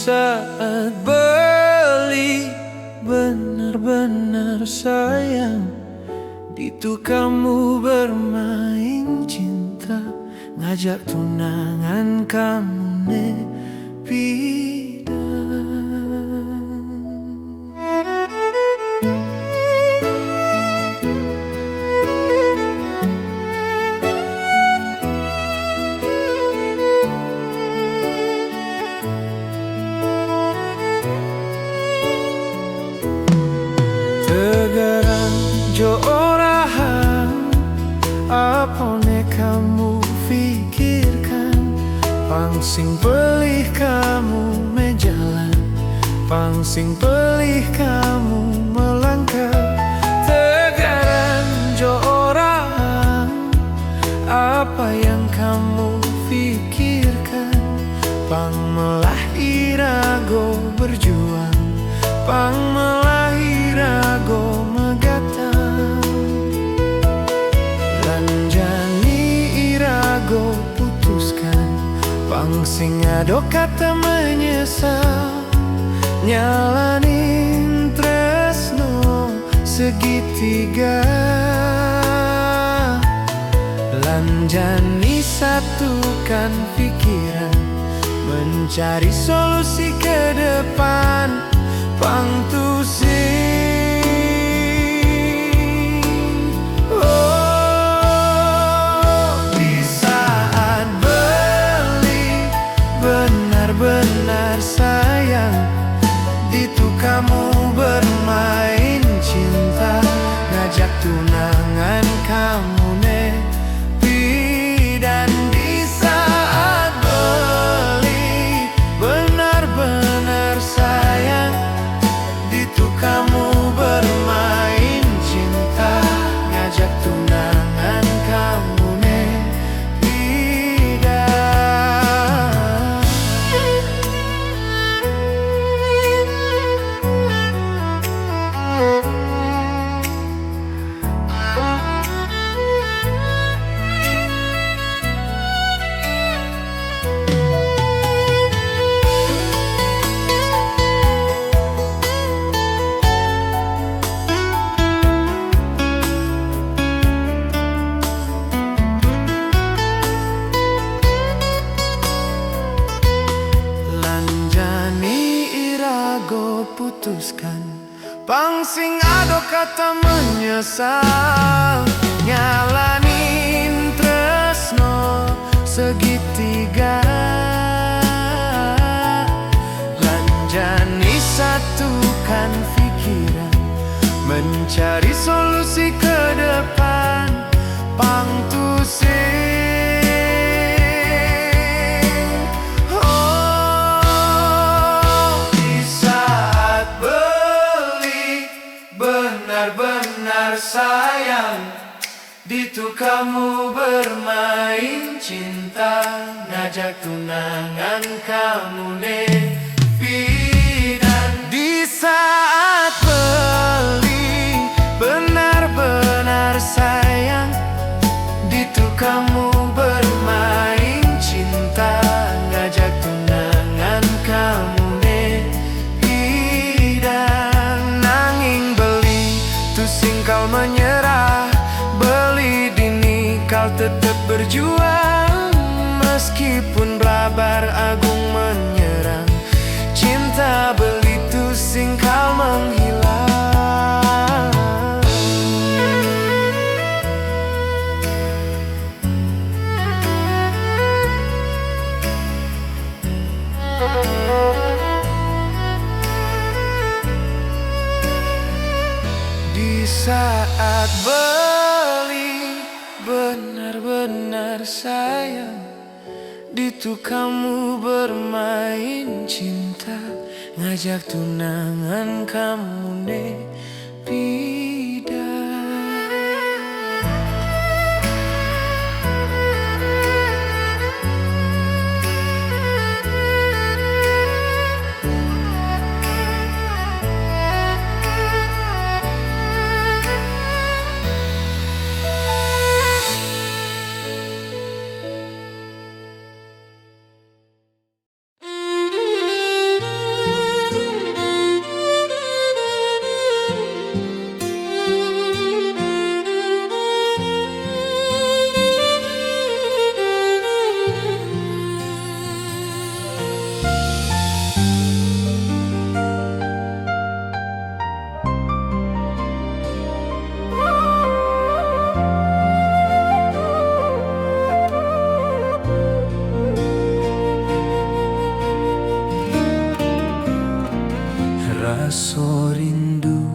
saat beli benar-benar sayang, itu kamu bermain cinta, ngajak tunangan kamu nepidang. Tegaran jo orang apone kamu pikirkan, pangsing pelih kamu menjalan, pangsing pelih kamu melangkah. Tegaran jo orang apa yang kamu pikirkan, pang melah irago berjuang, pang melah irago megatang. Lanjani irago putuskan, pangsing ado kata menyesal, nyalanin tresno segitiga. Lanjani satukan pikiran, mencari solusi ke depan, pang tusing. Oh, di saat beli benar-benar sayang, itu kamu bermain cinta, ngajak tunangan kamu nepi. Dan di saat beli benar-benar sayang, itu kamu bermain cinta, ngajak tunangan kamu nepi. Putuskan, pangsing ado kata menyesal, nyalanin tresno segitiga. Lanjani satukan pikiran, mencari solusi ke depan, pang tusing. Benar-benar sayang, itu kamu bermain cinta, ngajak tunangan kamu nepi. Dan di saat beli benar-benar sayang, itu kamu bermain cinta, ngajak tunangan kamu nepi. Dan nanging tusing kau menyerah, beli dini kau tetap berjuang, meskipun blabar agung menyerang, cinta beli tusing kau menghilang. Di saat beli benar-benar sayang, itu kamu bermain cinta, ngajak tunangan kamu nepi. rasa rindu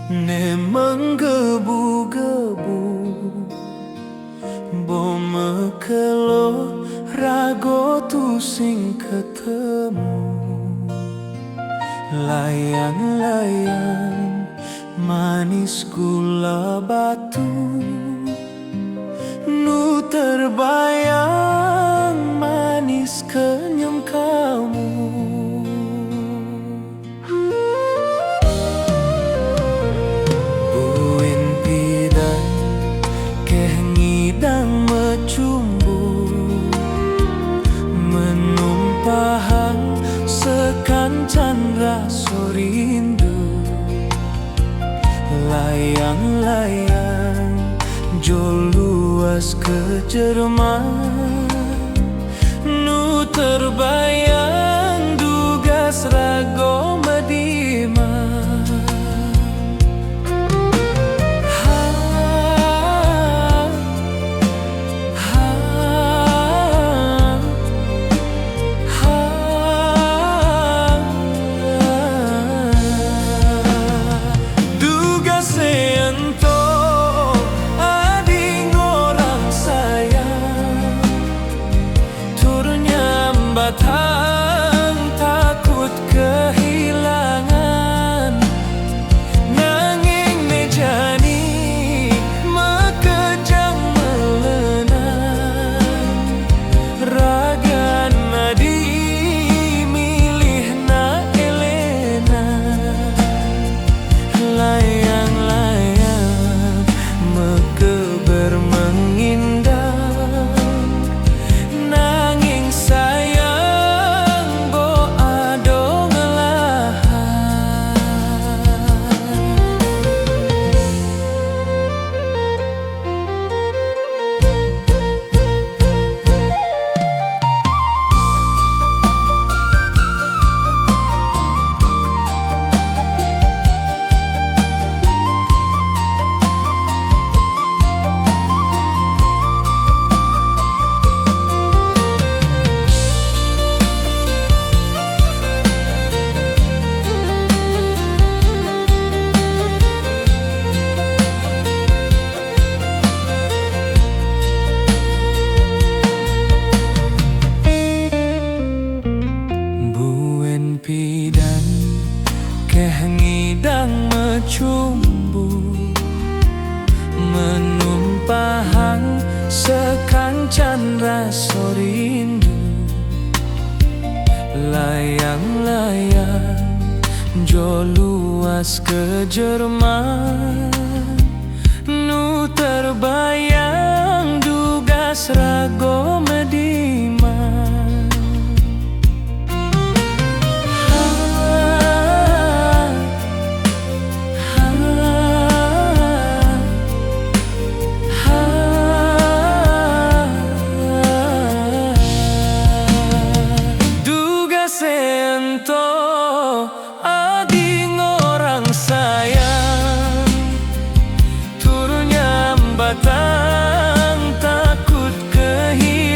ne menggebu-gebu, bo mekelo rago tu sing ketemu. Layang-layang manis gula batu, nu terbayang manis kenyum kamu. Buin pidan keh ngidang mecumbu, menumpahang sekancan rasa rindu. Layang-layang jo luas ke Jerman, nu terbayang dugas rago Mediman. Batang takut kehilangan, nanging mejani mekejang melenang. Ragan nadi milih na Elena, layang-layang mekeber mengindang, nanging sayang pidan keh ngidang mecumbu, menumpahang sekancan rasa rindu. Layang-layang jo luas ke Jerman, nu terbayang dugas rago Mediman. Sento ading orang sayang, turunnya batang takut kehilangan.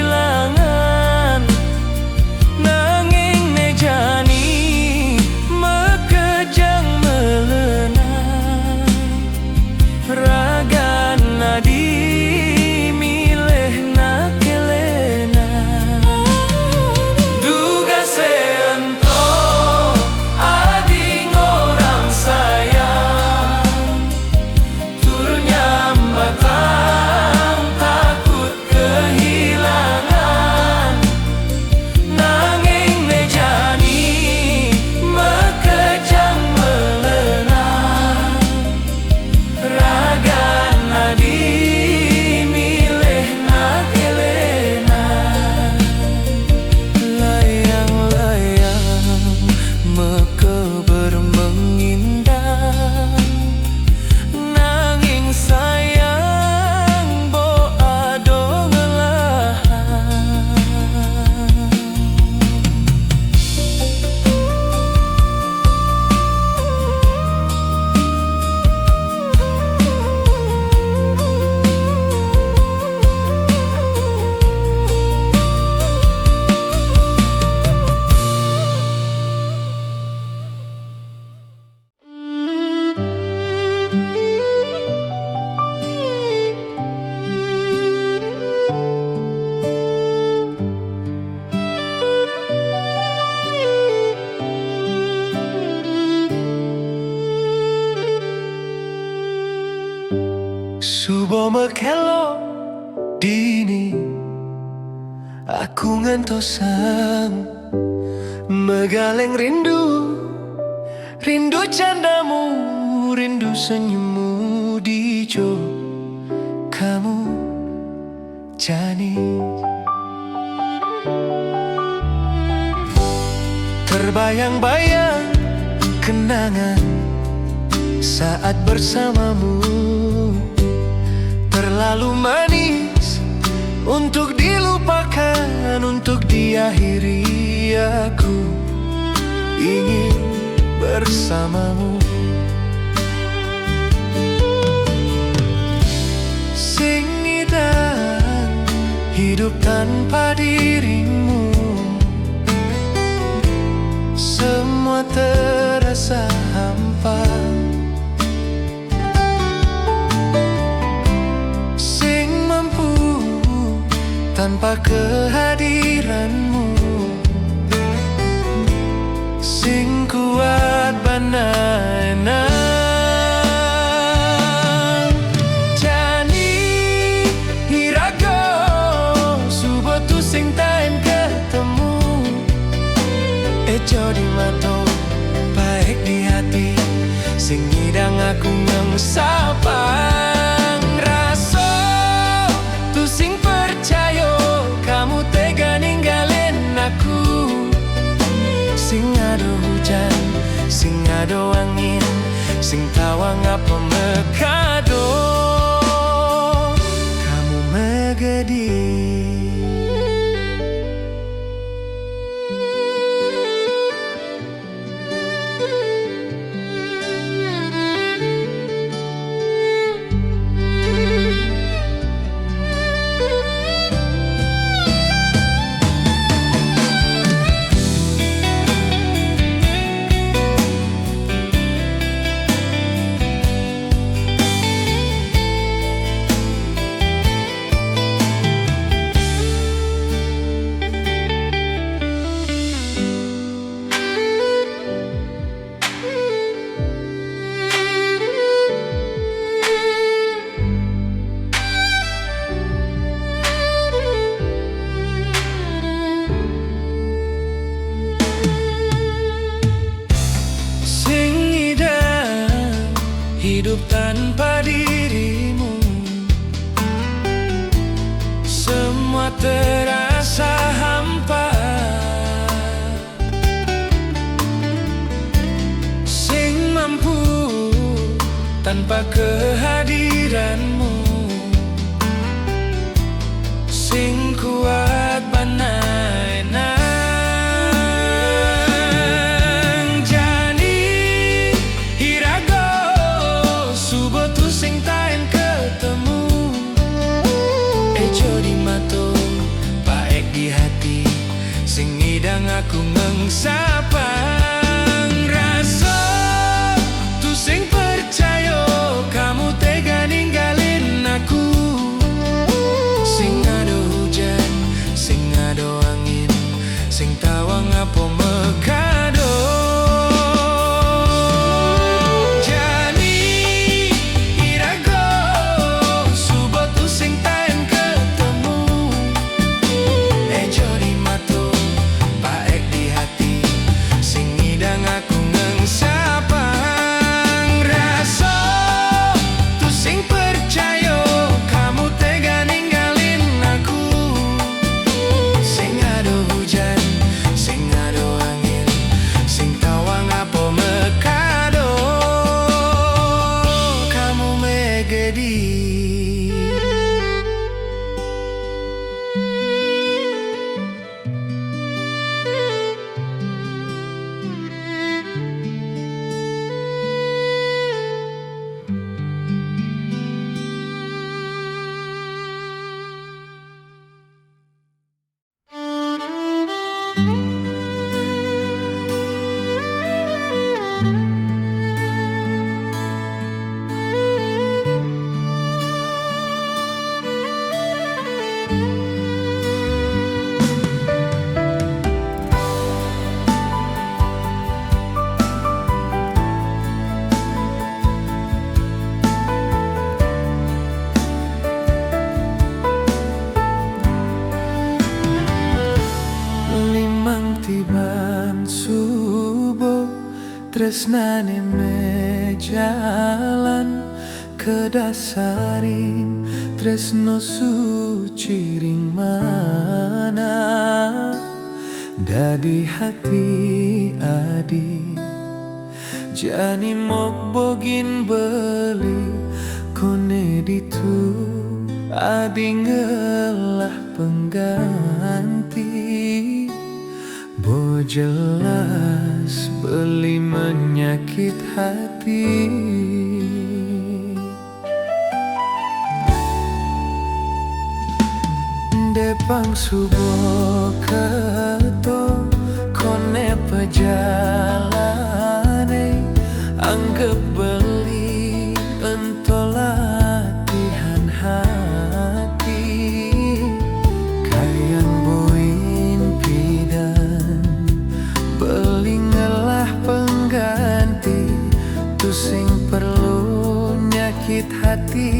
Aku ngentosam megaleng rindu, rindu candamu, rindu senyummu di jo kamu jani. Terbayang-bayang kenangan saat bersamamu, terlalu manis untuk dilupakan, untuk diakhiri. Aku ingin bersamamu. Sing dan hidup tanpa dirimu, semua terasa hampa. Sing mampu tanpa kehadiranmu, sing kuat banaina. Jani hirago subotu sing taen ketemu, ejo di mato baik di hati, sing ngidang aku sapang raso tu sing percaya kamu tega ninggalin aku. Sing ado hujan, sing ado angin, sing tawang apa mekado kamu megedi. Hidup tanpa dirimu, semua terasa hampa. Sing mampu tanpa kehadiranmu, sing kuat banaina. Sing ngidang aku sapang raso tu sing percaya kamu tega ninggalin aku. Sing ado hujan, sing ado angin, sing tawang apa mekado. tresnane mejalan kedasarin tresno suci ring mana dadi hati adi jani mok bogin beli kone ditu adi ngelah pengganti bo jelas beli menyakit hati. Depang subuh keto kone pejalane anggap beli entol latihan hati kayang boin pidan beli ngelah pengganti tu sing perlu nyakit hati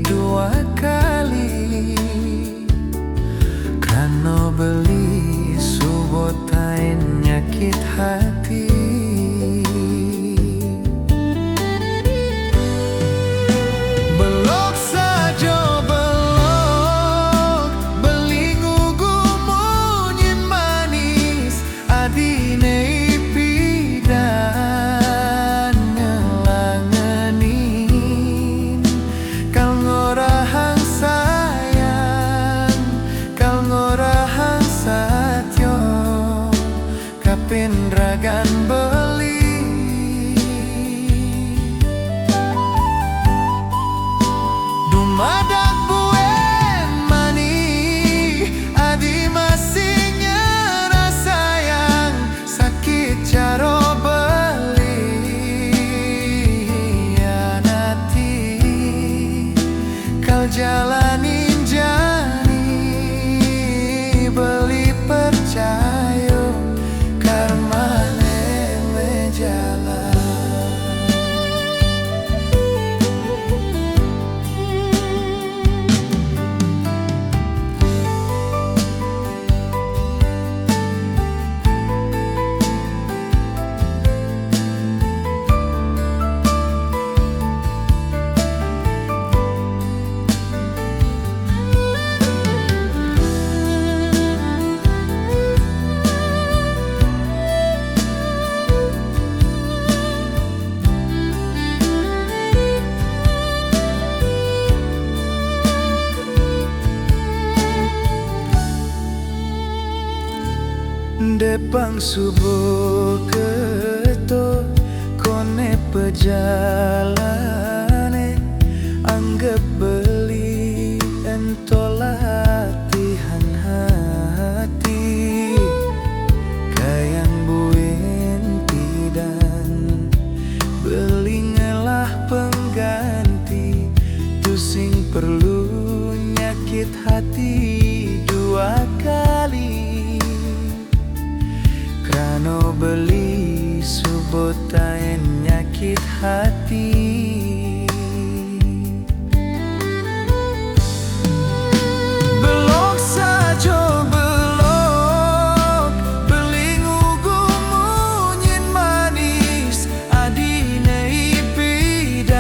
dua kali. Kano beli subotain nyakit hati. Belok saja belok beli ngugu munyi manis adine ipidan ngelangenin kal ngorahang sayang kal ngorahang satyo kapin ragan beli dumadak buen mani adi masihnya rasayang sakit caro beli anati kal jalanin jani beli percaya karmane mejalan. Depang subuh keto kone pejalane anggap beli entol latihan hati kayang buin tidan beli ngelah pengganti tu sing perlu nyakit hati dua kali. Krano beli subotain nyakit hati. Belok saja belok beli ngugu munyin manis adine ipidan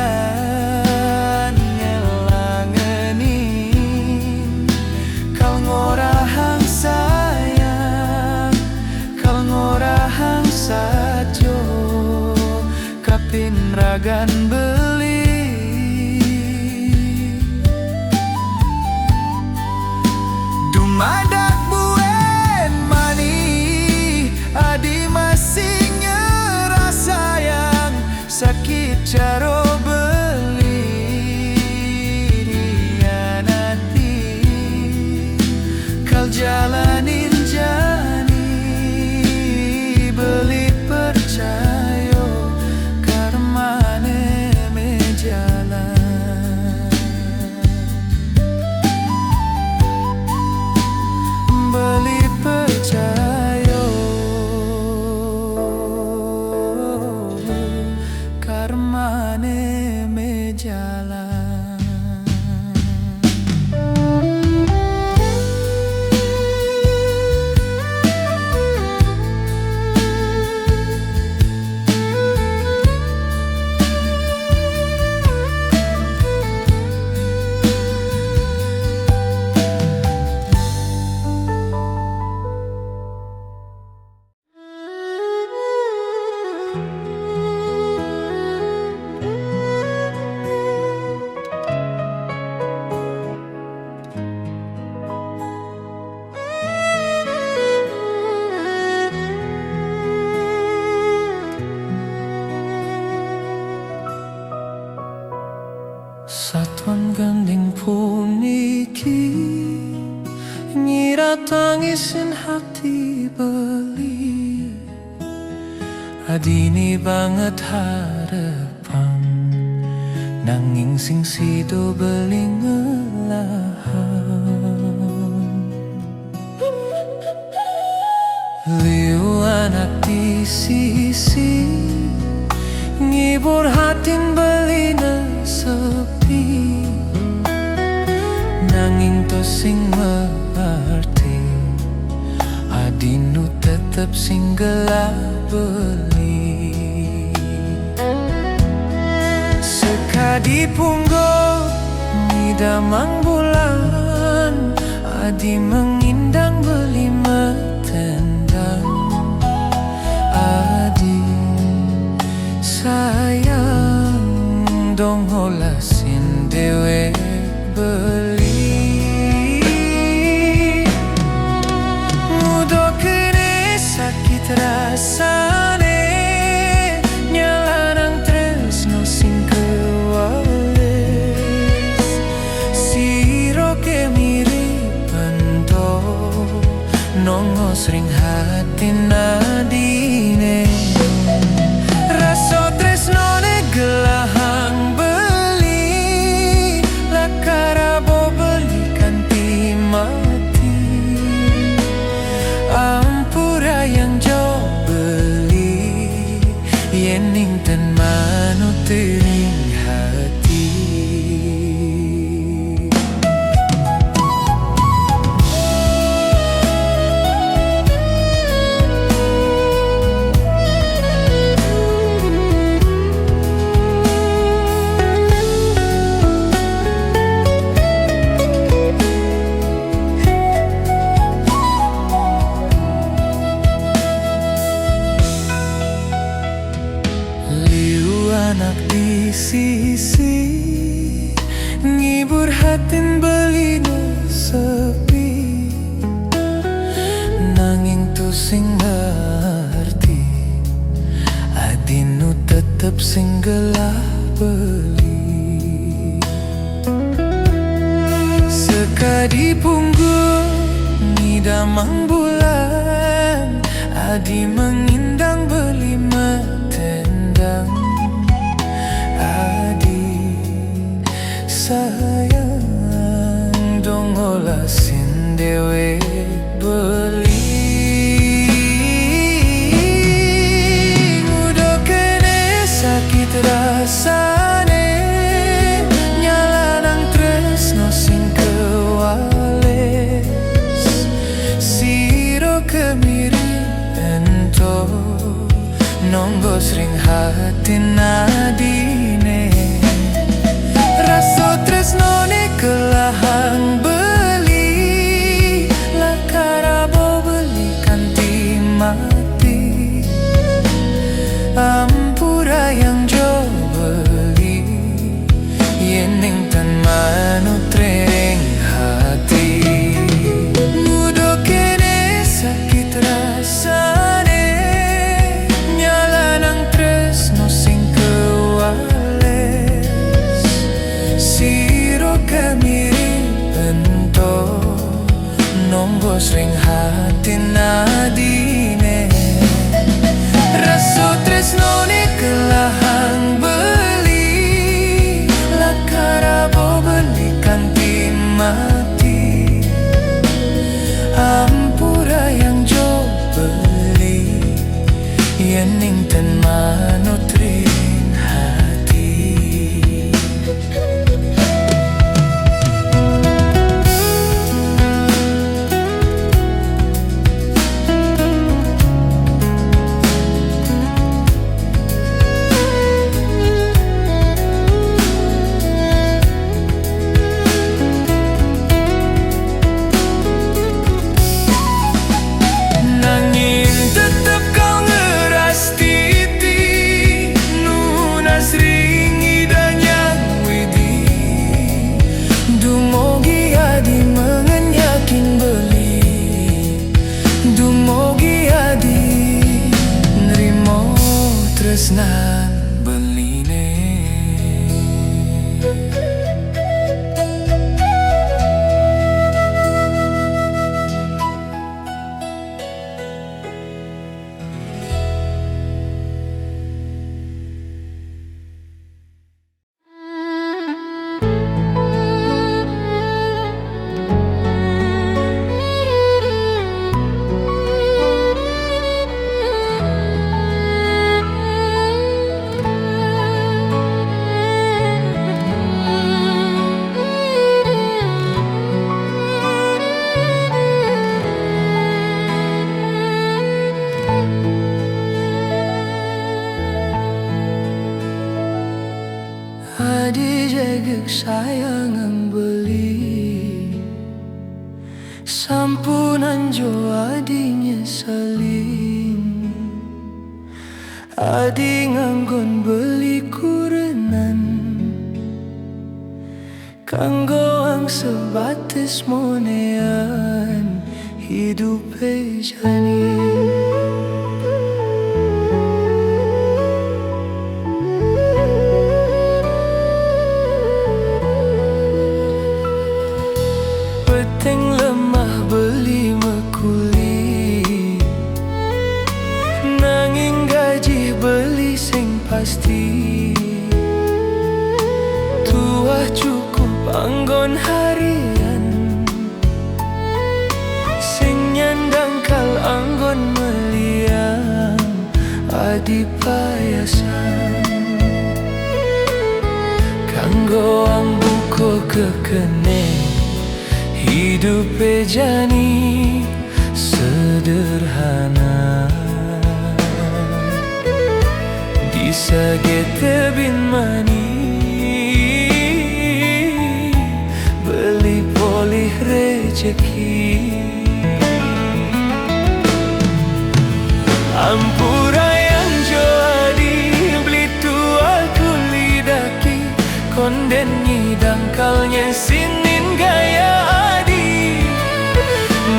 ngelangenin kal ngorahang sayang kal ngorahang satyo kapin ragan tangisin hati beli. Adini banget harapan, nanging sing sido beli ngelahan. Liu anak di sisi, ngibur hatin beli sepi. Nanging to sing mengerti, adinu tetep sing gelap beli. Sekadi punggo ngidamang bulan, adi mengindang beli metendang. Adi sayang dong holasin dewe beli. Rasane nyalanang tresno sing kewales, siro ke miripen to nongo sering hati nadine. Raso tresnone gelahang beli, lakarabo beli kanti mati. Ampura yang yening dan manut tering hati. Anak di sisi, ngibur hatin beli sepi. Nanging tu sing ngerti, adinu tetep sing gelap beli. Sekadi punggung ngidamang bulan, adi mengindang beli metendang. Sayang dong holasin dewe beli. Udah kene sakit rasane, nyalanang tresno sing kewales, siro kemiri ento nonggo sering hati nadine. Raso tresnone kelahang beli, lakarabo beli kanti mati. Ampura yang jo beli, yening tan manut tering hati. Mudo kene sakit rasane, nyalanang tresno sing kewales, siro kemiripen to nonggo sering hati nadine. Raso tresnone kelahang beli, lakarabo beli kanti mati. Ampura yang jo beli, yening ten manut tering hati. Tresnan beline. dek sayang ang beli sampunan jo adinya saling adi nganggon beli kurenan kanggo ang sebatas monean hidup jani. Peteng lemah beli mekuli nanging gaji beli sing pasti tuah cukup anggon harian sing nyandang kal anggon meliang adi payasan kanggo ang buko kekene hidup jani sederhana disage tebin mani beli polih rezeki ampura yang joadi beli tua kulidaki konden nyidang kalnya sinin gaya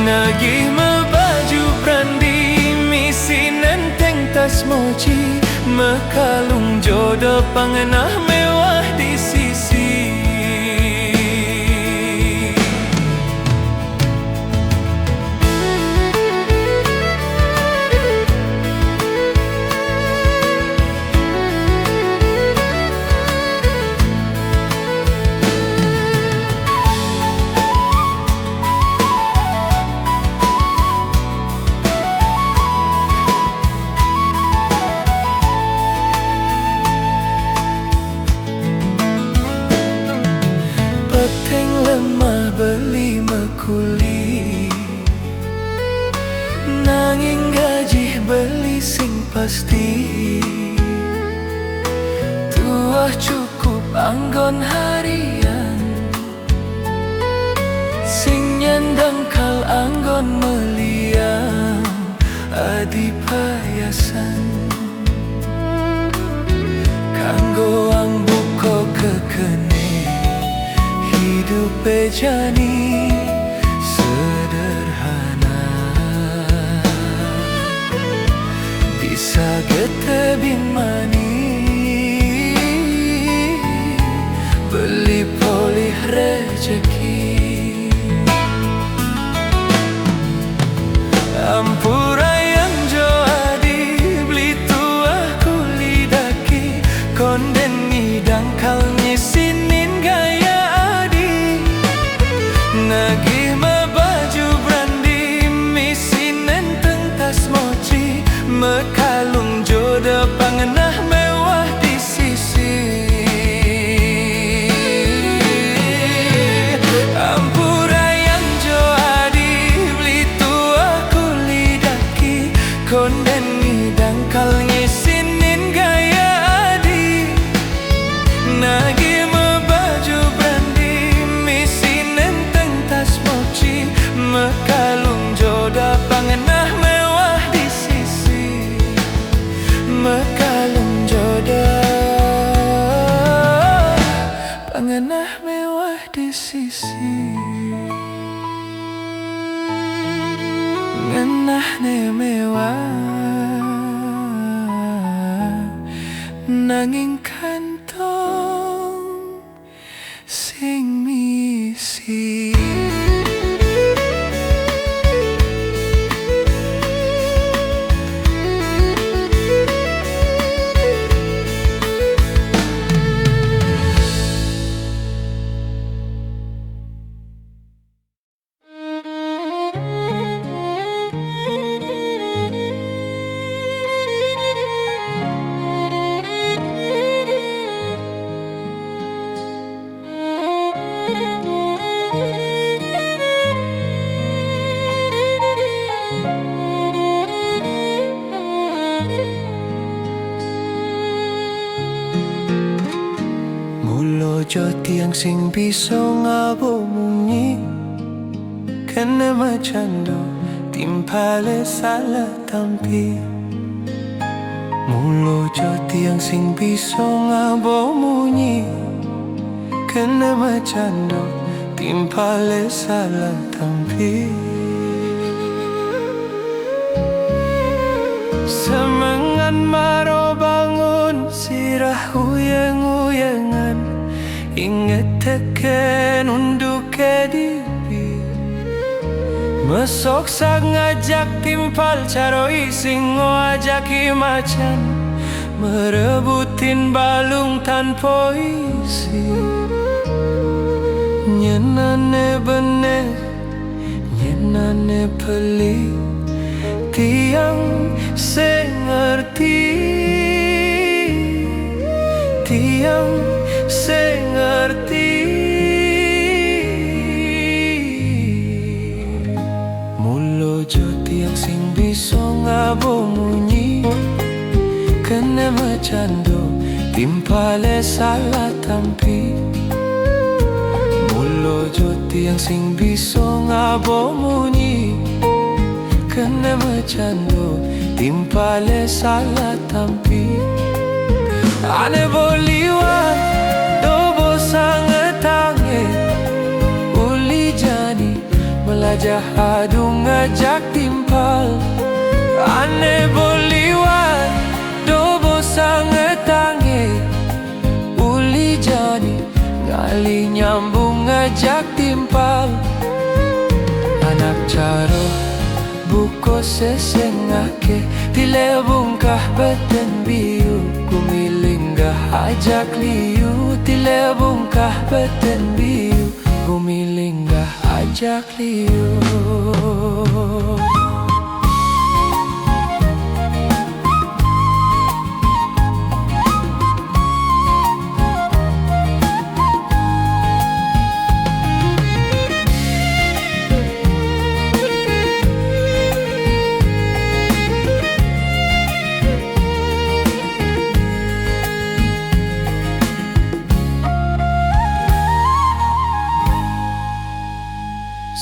nagih mebaju brandi misi nenteng tas mochi mekalung jodoh pangenah mewah di sisi peteng lemah beli mekuli nanging gaji beli sing pasti tuah cukup anggon harian sing nyandang kal anggon meliang adi payasan kanggo ang buko kekene hidup jani sederhana disage tebin mani beli polih rezeki ampura yang joadi beli tua kulidaki konden ngidang kal nyisinin gaya nagih mebaju brandi misi nenteng tas mochi mekalung jodoh pangenah mewah di sisi ampura yang joadi beli tua kulidaki konden ngidang kal nyisinin gaya adi nagih mebaju brandi misi mekalung jodoh pangenah mewah di sisi mekalung jodoh pangenah mewah di sisi ngenah ne mewah nanging kantong sing misi. jo tiang sing bisa ngabo munyi kena macando timpale salah tampi. Mulo jo tiang sing bisa ngabo munyi kena macando timpale salah tampi. Semangan maro bangun sirah uyang-uyangan, ingat tekan unduk kedipi. Mesok sang ngajak timpal caroi singo ajaki macan, merebutin balung tanpa isi. Nyenane bener, nyenane pelik, tiang sengerti, tiang sengerti. Mulo jo tiang sing bisa ngabo munyi kena macando timpale salah tampi. Mulo jo tiang sing bisa ngabo munyi kena macando timpale salah tampi. Ane boliwa dobo sangetange uli jani melajah adu ngajak timpal. Ane boliwa dobo sangetange uli jani ngali nyambung ngajak timpal. Anak caro buko sesengake tile bungkah beten biu gumilinggah ajak liu. Tile bungkah beten biu gumilinggah ajak liu.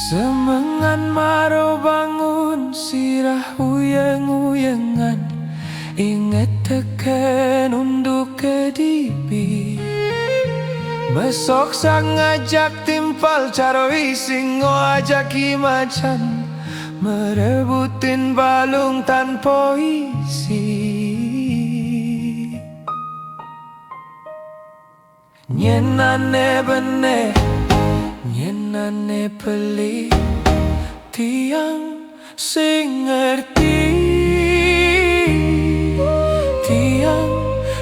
Semangan maro bangun sirah uyang-uyangan, ingat tekan unduk kedipi. Besok sang ngajak timpal caroi singo ajaki macan, merebutin balung tanpa isi. Nyenane bener, nyenane pelik, tiang sing ngerti, tiang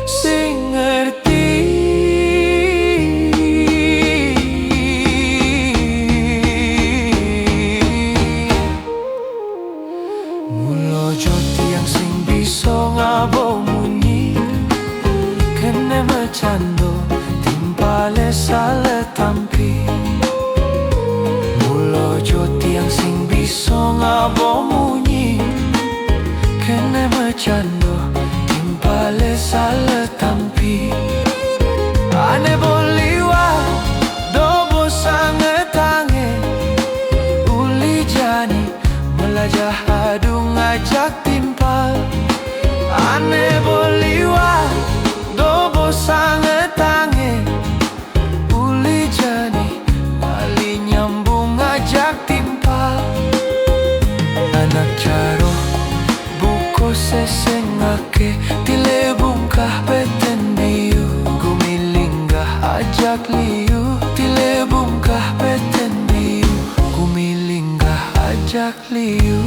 sing ngerti. Mulo jo tiang sing bisa ngabo munyi kena macando timpale salah tampi. Mulo jo tiang sing bisa ngabo munyi kena macando timpale salah tampi. Ane boliwa dobo sangetange uli jani melajah adu ngajak timpal. Ane boliwa dobo sangetange uli jani ngali nyambung ngajak timpal. Anak caro buko sesengake tile bungkah beten biu gumilinggah ajak liu. Tile bungkah beten biu gumilinggah ajak liu.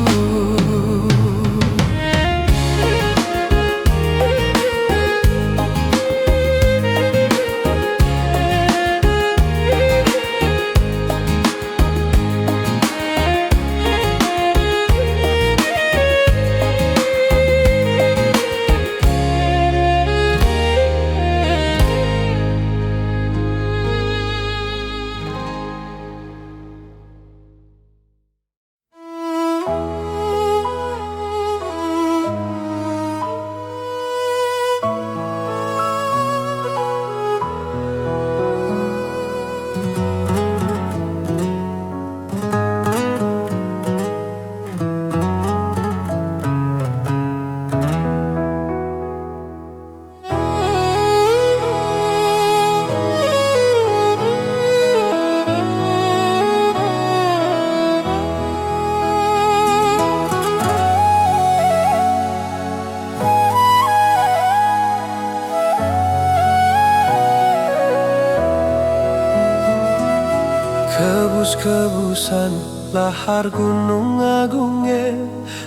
kebusan lahar gunung agungnya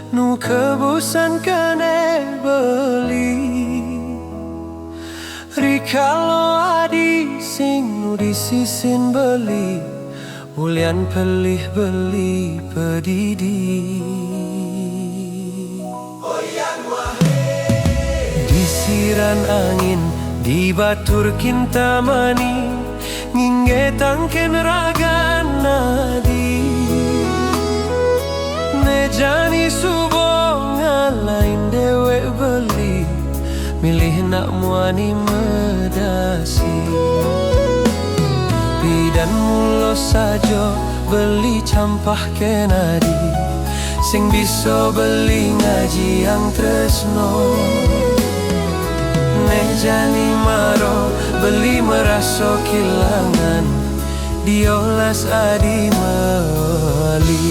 nu kebusan kene beli rikalo adi sing nu disisin beli ulian pelih beli pedidi disiran angin dibatur kintamani ngingge tangken raga nadi nejani subo ngalain dewe beli milih nak muani medasi bidan mulo sajo beli campah kenadi sing bisa beli ngaji yang tresno nejani maro beli meraso kilangan diolas adi mewali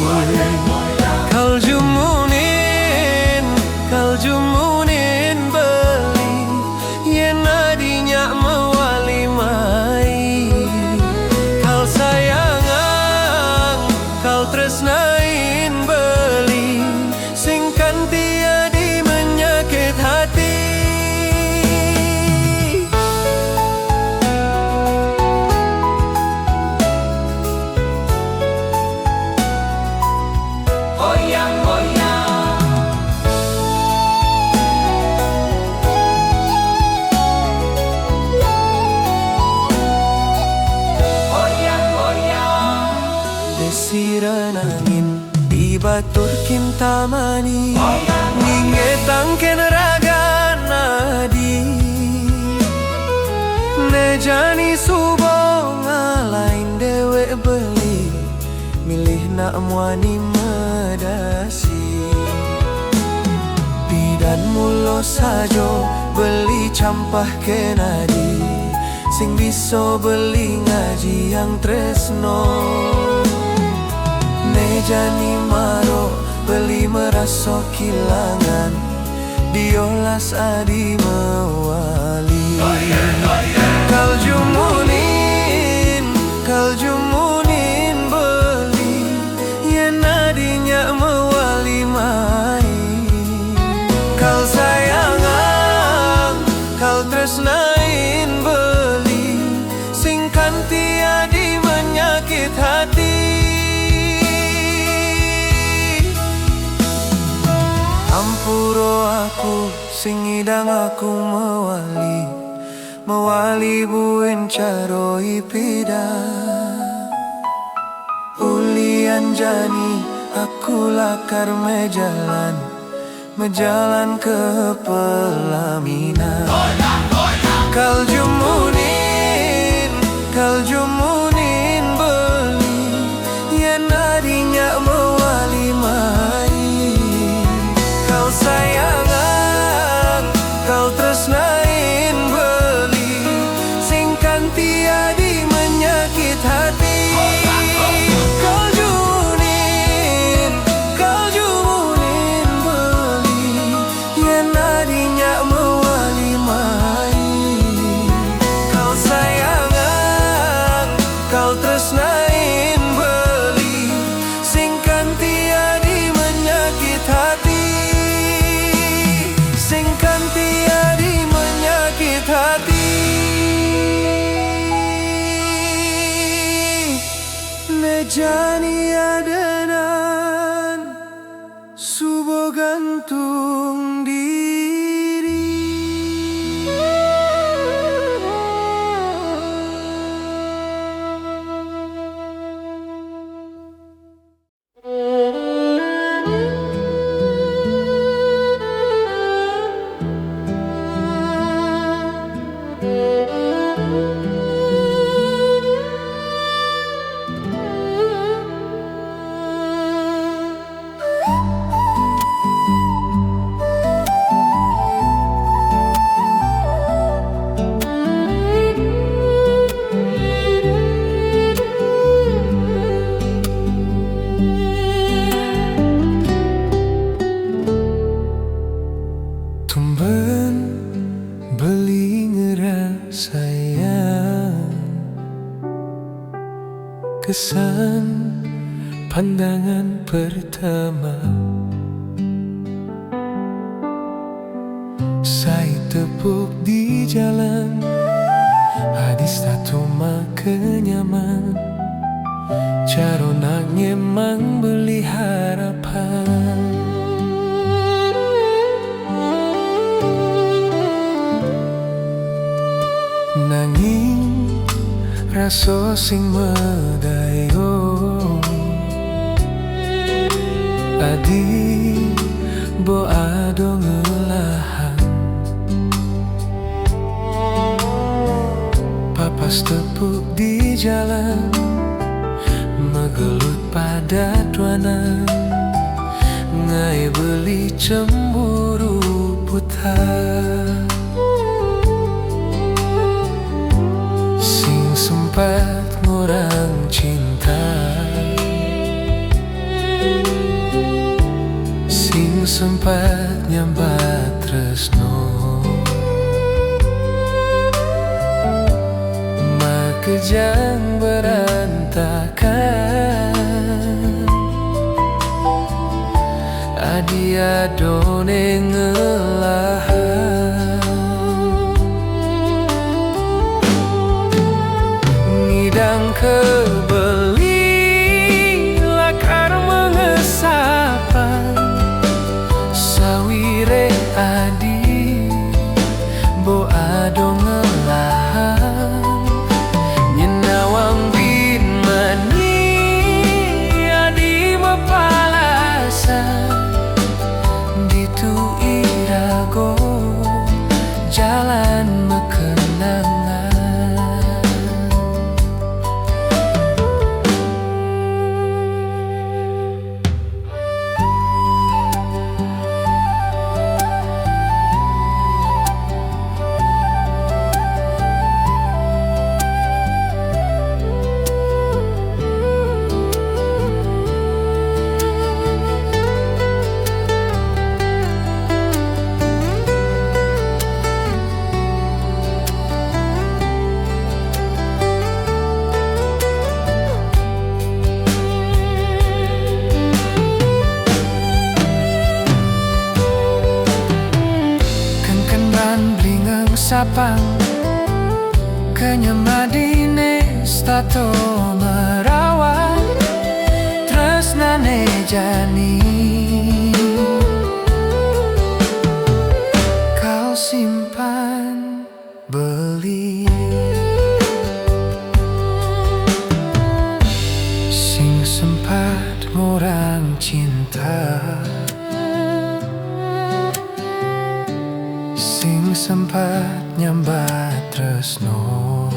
kaljumunin beli yen adinya mewali mai kal sayangan kal tresnain beli singkan tiadi menyakit hati. Desiran angin dibatur kintamani ninge tangken raga nadi nejani subo ngalain dewe beli milih nak muani medasi bidan mulo sajo beli campah kenadi sing bisa beli ngaji yang tresno nejani maro beli meraso kilangan diolas adi mewali kaljumunin beli yen adinya mewali mai kal sayangan kal tresnain beli singkan tiadi menyakit hati. Ampuro aku sing idang aku mewali buin caro ipida ulian jani aku lakar mejalan ke pelaminan kaljumunin beli yen adinya mewali mai kau sayangan kau tresnain beli singkan tiadi menyakit hati kaljumunin beli yen adinya mewali mai kau sayangan kau tresnain beli singkan tiadi menyakit hati singkan tiadi menyakit hati nejani adenan subo gantung diri. kesan pandangan pertama. Saya tepuk di jalan, hadis tato kenyaman. Caronak nyemang beli harapan. Nanging raso sing medayo adi bo ado ngelahan. Papas tepuk di jalan, megelut pada tuanan. Ngai beli cemburu putar, sing sempat ngurang cinta, sing sempat nyambat tresno. Makejang berantakan, adi adone ngelahan. Ngidang kebeli lakar mengesapan, sawire adi bo ado ngelahan. Nyenawang bin mani adi mapalasan, ditu irago jalan mekenangan. Sapang kenyamadine stato merawat tresnane jani. Kau simpan beli, sing sempat ngurang cinta, sing sempat nyambat tresno.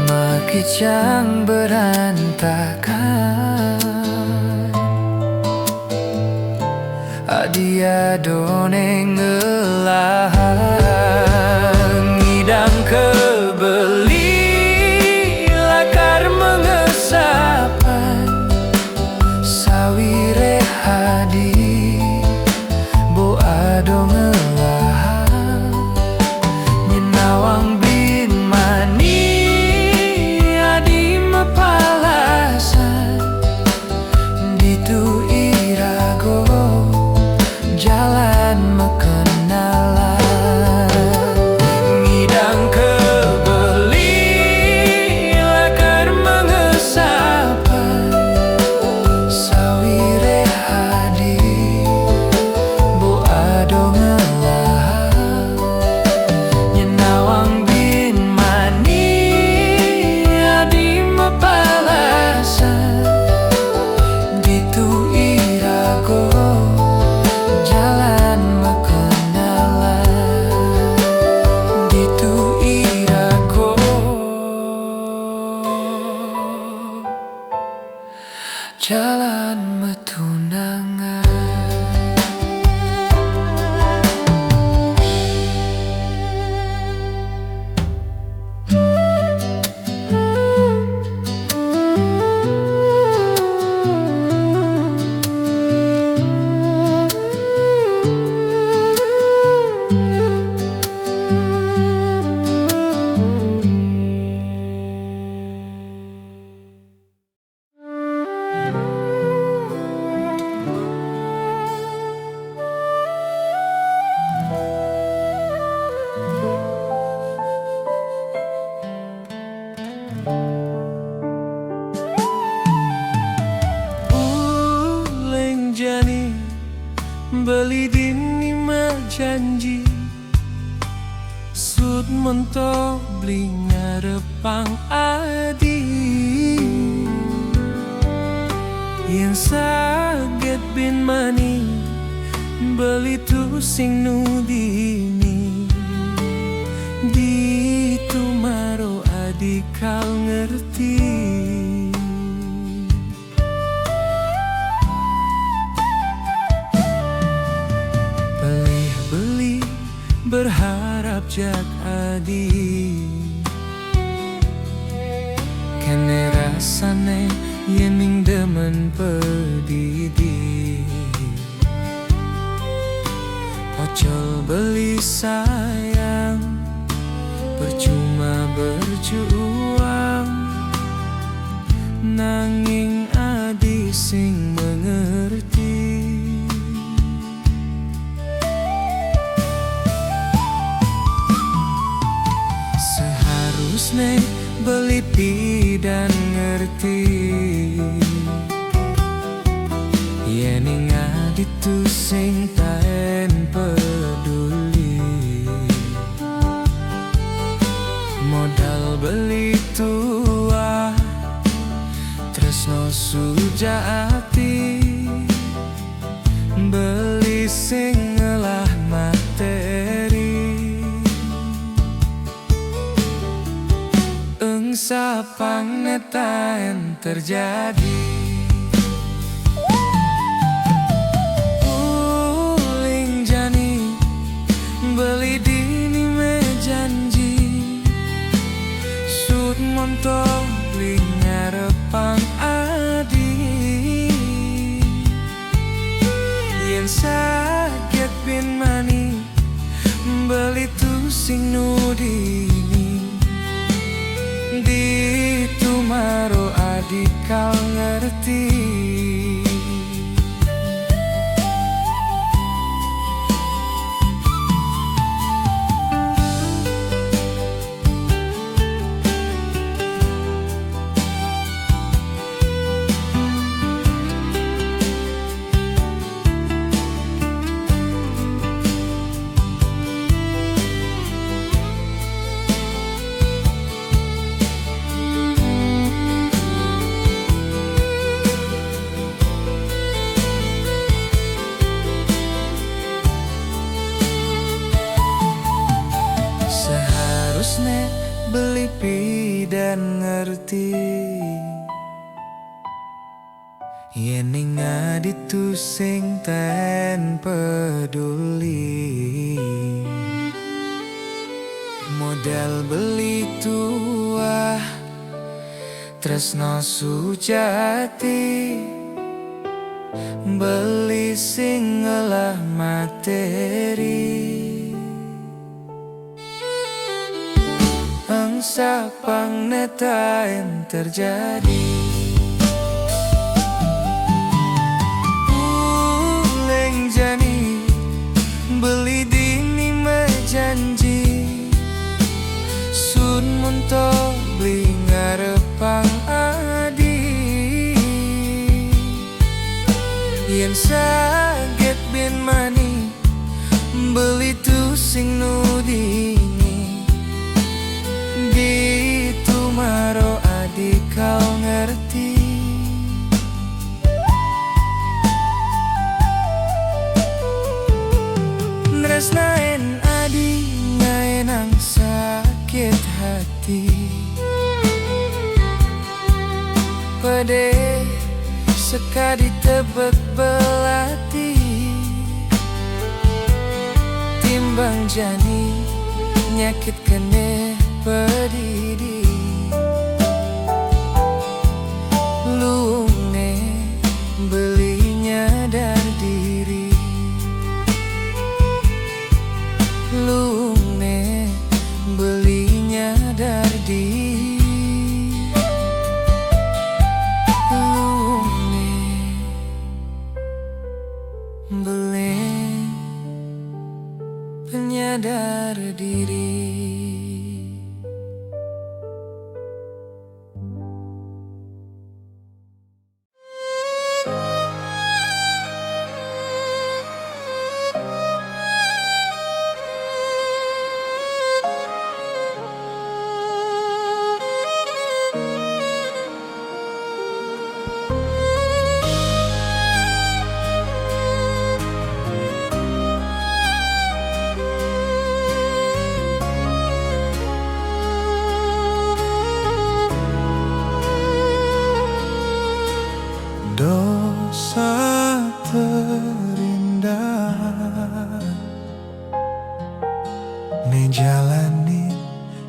Makejang berantakan, adi adone ngelahan. Ngidang kebeli lakar mengesapan, sawire hadi bo ado ngelahan. Nyenawang bin mani adi mapalasan, ditu irago jalan mekenalan. Ngidang kebeli lakar mengesapan, sawire hadi bo ado ngelahan. Nyenawang bin mani adi mapalasan, ditu irago jalan mekenalan. Ditu irago jalan metunangan. beli dini janji sud mentok beli ngarepang adi yang saget bin mani beli tu sing nudini di tu maro adi kau ngerti. Beli berharap jak adi kene rasane yening demen pedidi ocol beli sayang percuma berjuang nanging adi sing mengerti. Seharusnya beli dan ngerti yening adi tu sing taen peduli modal beli tua tresno sujati beli sing ngelah materi sapang netain terjadi uling jani beli dini janji sud montok beli ngarepang adi yen sakit bin mani beli tu sing nudini di tu maro adik kau ngerti. Beli dan ngerti yening adi tu sing ten peduli modal beli tua tresno sujati beli sing ngelah materi sapang netain terjadi uleng jani beli dini janji sun montok beli ngarepang adi yen saget bin mani beli tu sing nudini di tu maro adik kau ngerti. Nresnain adi ngaenang sakit hati pede sekadi tebek belati timbang jani nyakit kene pedidi lungne belinya dari diri lungne belinya dari diri lungne beli penyadar diri. dosa terindah ne jalani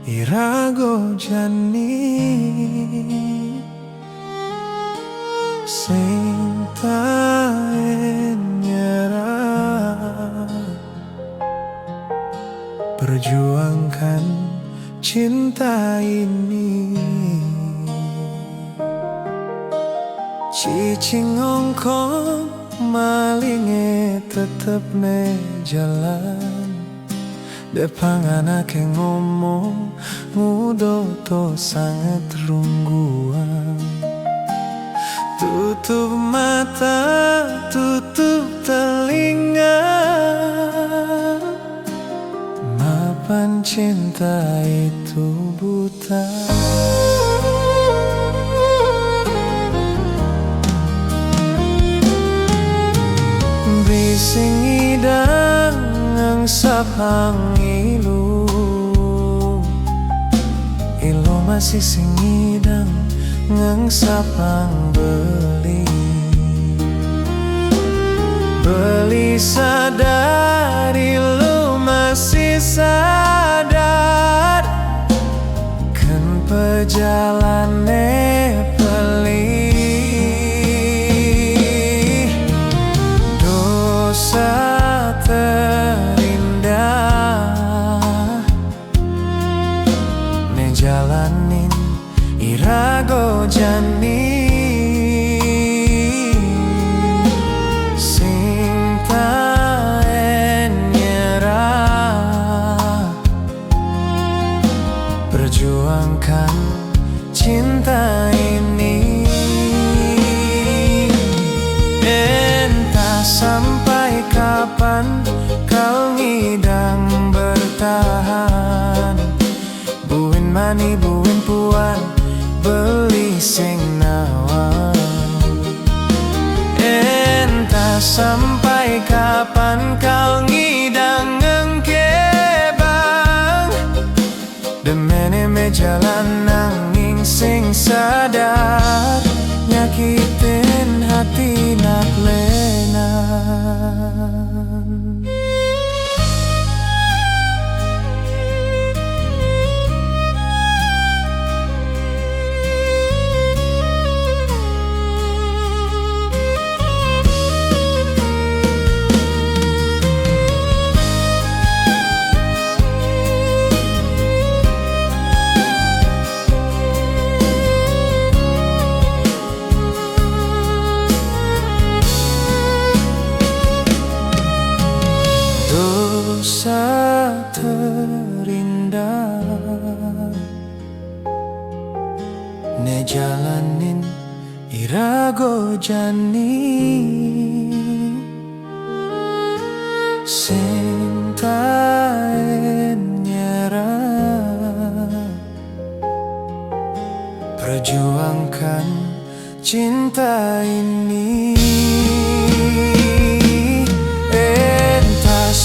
irago jani sing taen nyerah. Perjuangkan cinta ini, cicing ongkong malinge tetep ne jalan. Depan anak yang ngomong ngudo to sangat rungguan. Tutup mata, tutup telinga, mapan cinta itu buta. Bising idang sapang ilu, ilu masih singidang ngang sapang beli. Beli sadar ilu masih sadar kan perjalanan beli. Dosa jalanin irago jani sing taen nyerah. Perjuangkan cinta ini, entah sampai kapan kau ngidang bertahan. Buin mani buin puan beli sing nawang. Entah sampai kapan kau ngidang ngengkebang. Demene me jalan nanging sing sadar nyakitin hati nak lenan. Dosa terindah ne jalanin irago jani sing taen nyerah. Perjuangkan cinta ini,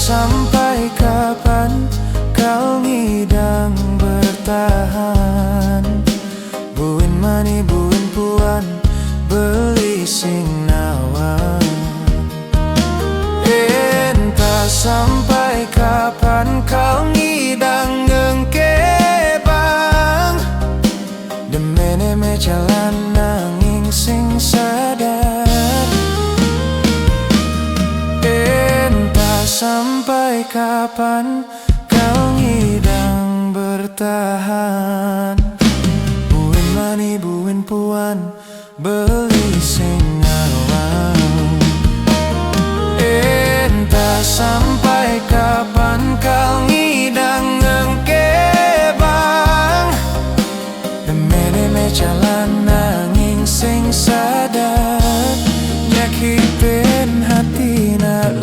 sampai kapan kau ngidang bertahan. Buin mani buin puan beli sing nawang. Entah sampai kapan kau ngidang ngengkebang. Demene me jalan nanging sing sadar. Sampai kapan kau ngidang bertahan. Buin mani buin puan beli sing nawang. Entah sampai kapan kau ngidang ngengkebang. Demene jalan nanging sing sadar nyakitin hati nak